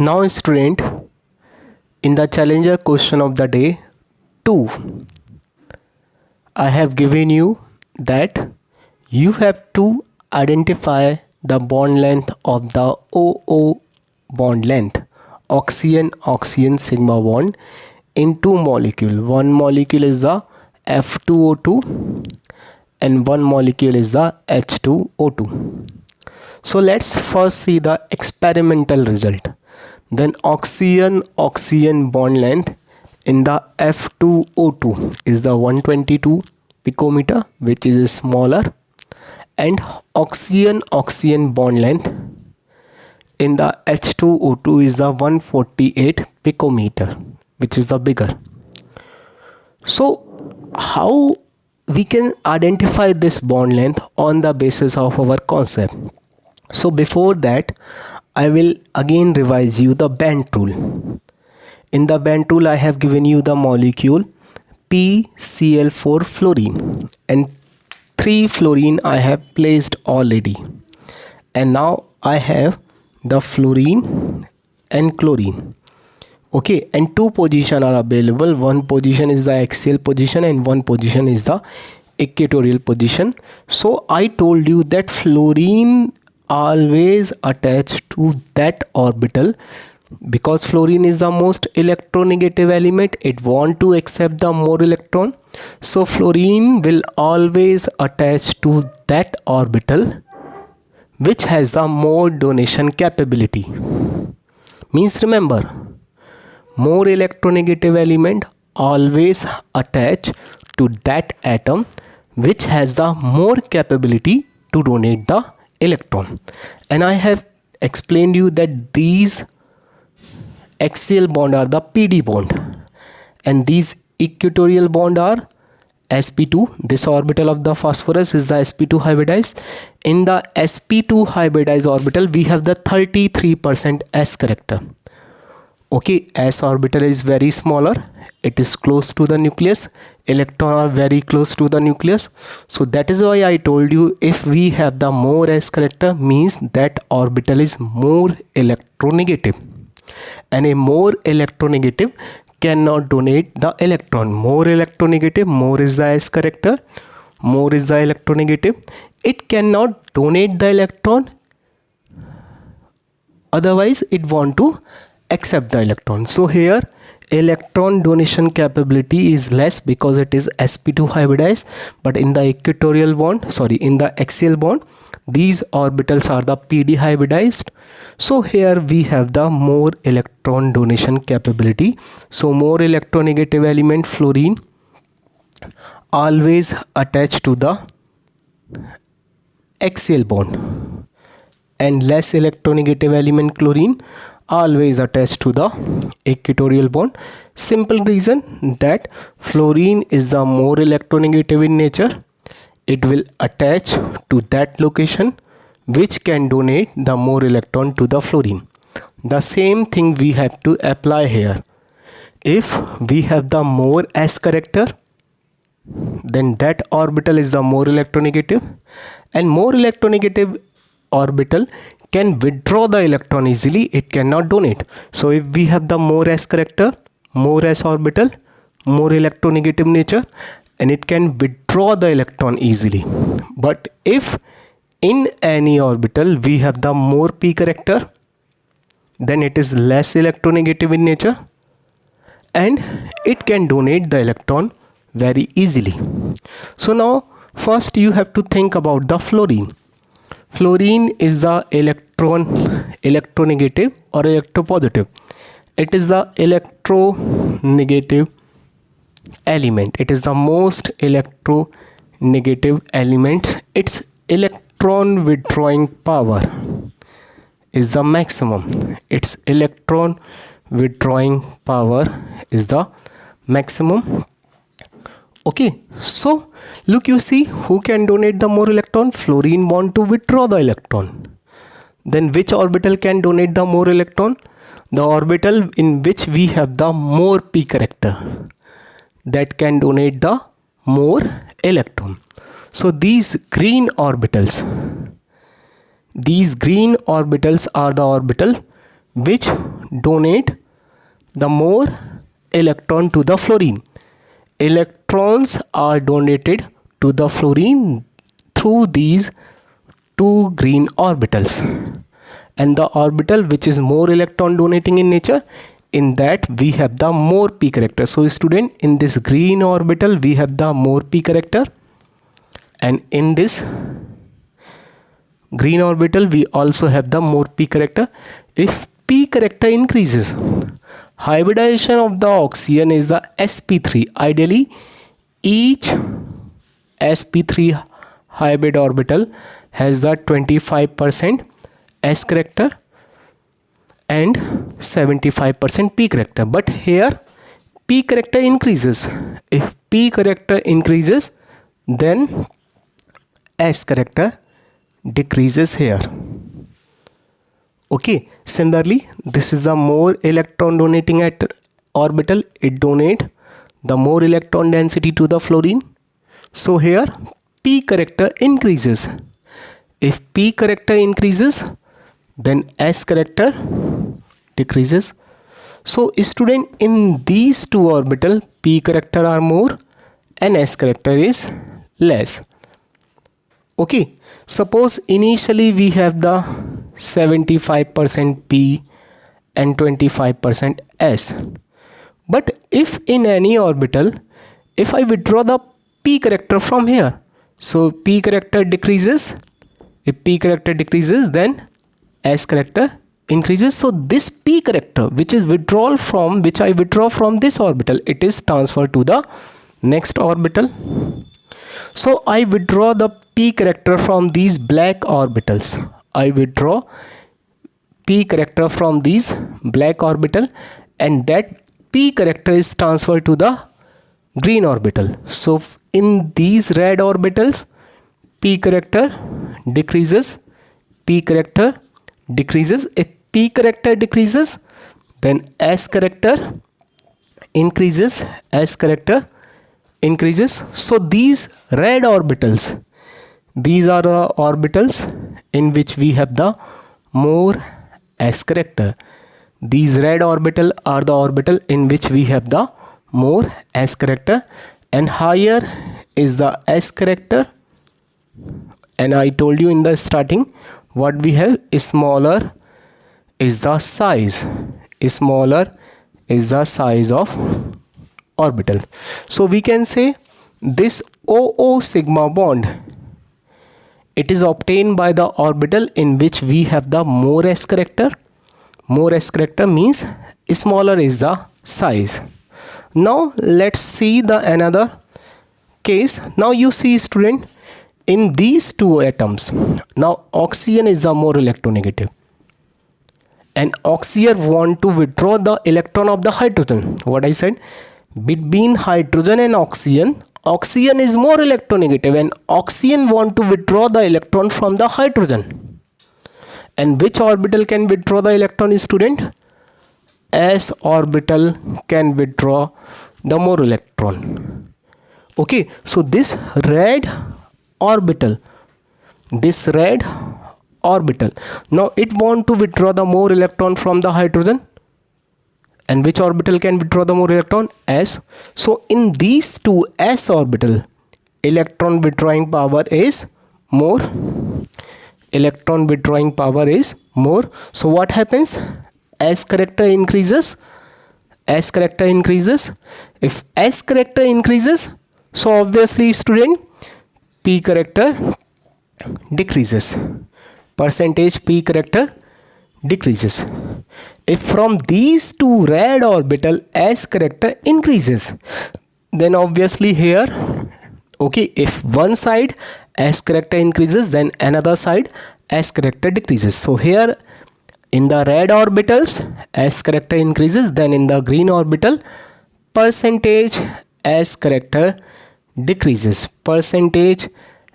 Now student, in the challenger question of the day 2, I have given you that you have to identify the bond length of the OO bond length, oxygen sigma bond in two molecules. One molecule is the F₂O₂ and one molecule is the H₂O₂. So let's first see the experimental result. Then oxygen bond length in the F₂O₂ is the 122 picometer, which is smaller, and oxygen bond length in the H₂O₂ is the 148 picometer, which is the bigger. So how we can identify this bond length on the basis of our concept? So before that, I will again revise you the band rule. In the band rule, I have given you the molecule PCl4 fluorine, and 3 fluorine I have placed already, and now I have the fluorine and chlorine. Okay, and 2 positions are available. One position is the axial position and one position is the equatorial position. So I told you that fluorine always attached to that orbital, because fluorine is the most electronegative element. It want to accept the more electron, so fluorine will always attach to that orbital which has the more donation capability. Means remember, more electronegative element always attach to that atom which has the more capability to donate the electron. And I have explained you that these axial bond are the PD bond and these equatorial bond are sp2. This orbital of the phosphorus is the sp2 hybridized. In the sp2 hybridized orbital, we have the 33% s character. Okay, s orbital is very smaller, it is close to the nucleus, electron are very close to the nucleus. So that is why I told you, if we have the more s character, means that orbital is more electronegative, and a more electronegative cannot donate the electron. More electronegative, more is the s character, more is the electronegative, it cannot donate the electron, otherwise it want to accept the electron. So here electron donation capability is less because it is sp2 hybridized, but in the equatorial bond, in the axial bond, these orbitals are the pd hybridized. So here we have the more electron donation capability. So more electronegative element fluorine always attached to the axial bond, and less electronegative element chlorine always attached to the equatorial bond. Simple reason that fluorine is the more electronegative in nature. It will attach to that location which can donate the more electron to the fluorine. The same thing we have to apply here. If we have the more s character, then that orbital is the more electronegative, and more electronegative orbital can withdraw the electron easily, it cannot donate. So if we have the more s character, more s orbital, more electronegative nature, and it can withdraw the electron easily. But if in any orbital we have the more p character, then it is less electronegative in nature and it can donate the electron very easily. So now first you have to think about the fluorine. Fluorine is the electronegative or electropositive. It is the electronegative element. It is the most electronegative element. Its electron withdrawing power is the maximum. Its electron withdrawing power is the maximum. Okay, so look, you see who can donate the more electron? Fluorine want to withdraw the electron. Then which orbital can donate the more electron? The orbital in which we have the more p character, that can donate the more electron. So these green orbitals are the orbital which donate the more electron to the fluorine. Electrons are donated to the fluorine through these two green orbitals, and the orbital which is more electron donating in nature, in that we have the more p character. So student, in this green orbital we have the more p character, and in this green orbital we also have the more p character. If p character increases, hybridization of the oxygen is the sp3. Ideally each sp3 hybrid orbital has the 25% s character and 75% p character, but here p character increases. If p character increases, then s character decreases here. Okay, similarly this is the more electron donating at orbital, it donate the more electron density to the fluorine. So here p character increases. If p character increases, then s character decreases. So student, in these two orbital p character are more and s character is less. Okay, suppose initially we have the 75% p and 25% s, but if in any orbital, if I withdraw the p character from here, so p character decreases. If p character decreases, then s character increases. So this p character which I withdraw from this orbital, it is transferred to the next orbital. So I withdraw the p character from these black orbitals. I withdraw p character from these black orbital, and that p character is transferred to the green orbital. So in these red orbitals, p character decreases, p character decreases. If p character decreases, then s character increases, s character increases. So these red orbitals, these are the orbitals in which we have the more s character. These red orbital are the orbital in which we have the more s character, and higher is the s character. And I told you in the starting, what we have is smaller is the size. Smaller is the size of orbital. So we can say this OO sigma bond, it is obtained by the orbital in which we have the more s character. More s character means smaller is the size. Now let's see the another case. Now you see student, in these two atoms, now oxygen is the more electronegative, and oxygen want to withdraw the electron of the hydrogen. What I said, between hydrogen and oxygen, oxygen is more electronegative, and oxygen want to withdraw the electron from the hydrogen. And which orbital can withdraw the electron, student? S orbital can withdraw the more electron. Okay, so this red orbital, now it want to withdraw the more electron from the hydrogen, and which orbital can withdraw the more electron? S. So in these two s orbital, electron withdrawing power is more. Electron withdrawing power is more. So what happens? S character increases. S character increases. If S character increases, so obviously student, P character decreases. Percentage P character decreases. If from these two red orbital S character increases, then obviously here, okay, if one side S character increases, then another side S character decreases. So here in the red orbitals S character increases, then in the green orbital percentage S character decreases. Percentage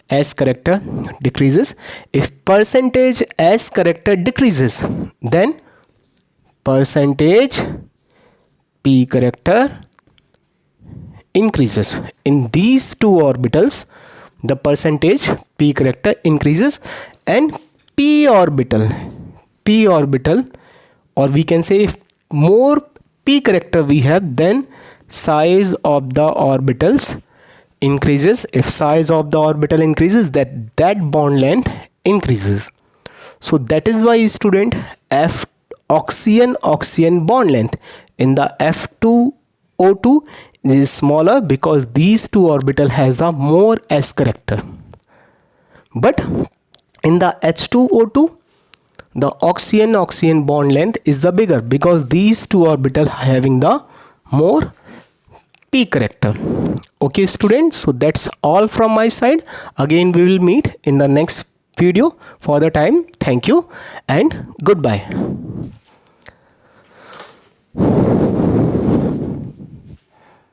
S character decreases. If percentage S character decreases, then percentage P character increases. In these two orbitals, the percentage P character increases, and P orbital, or we can say if more p character we have, then size of the orbitals increases. If size of the orbital increases, that bond length increases. So that is why, student, F oxygen bond length in the F₂O₂ is smaller because these two orbital has a more s character. But in the H₂O₂, the oxygen bond length is the bigger because these two orbital having the more p character. Okay, students, so that's all from my side. Again, we will meet in the next video. For the time, thank you and goodbye.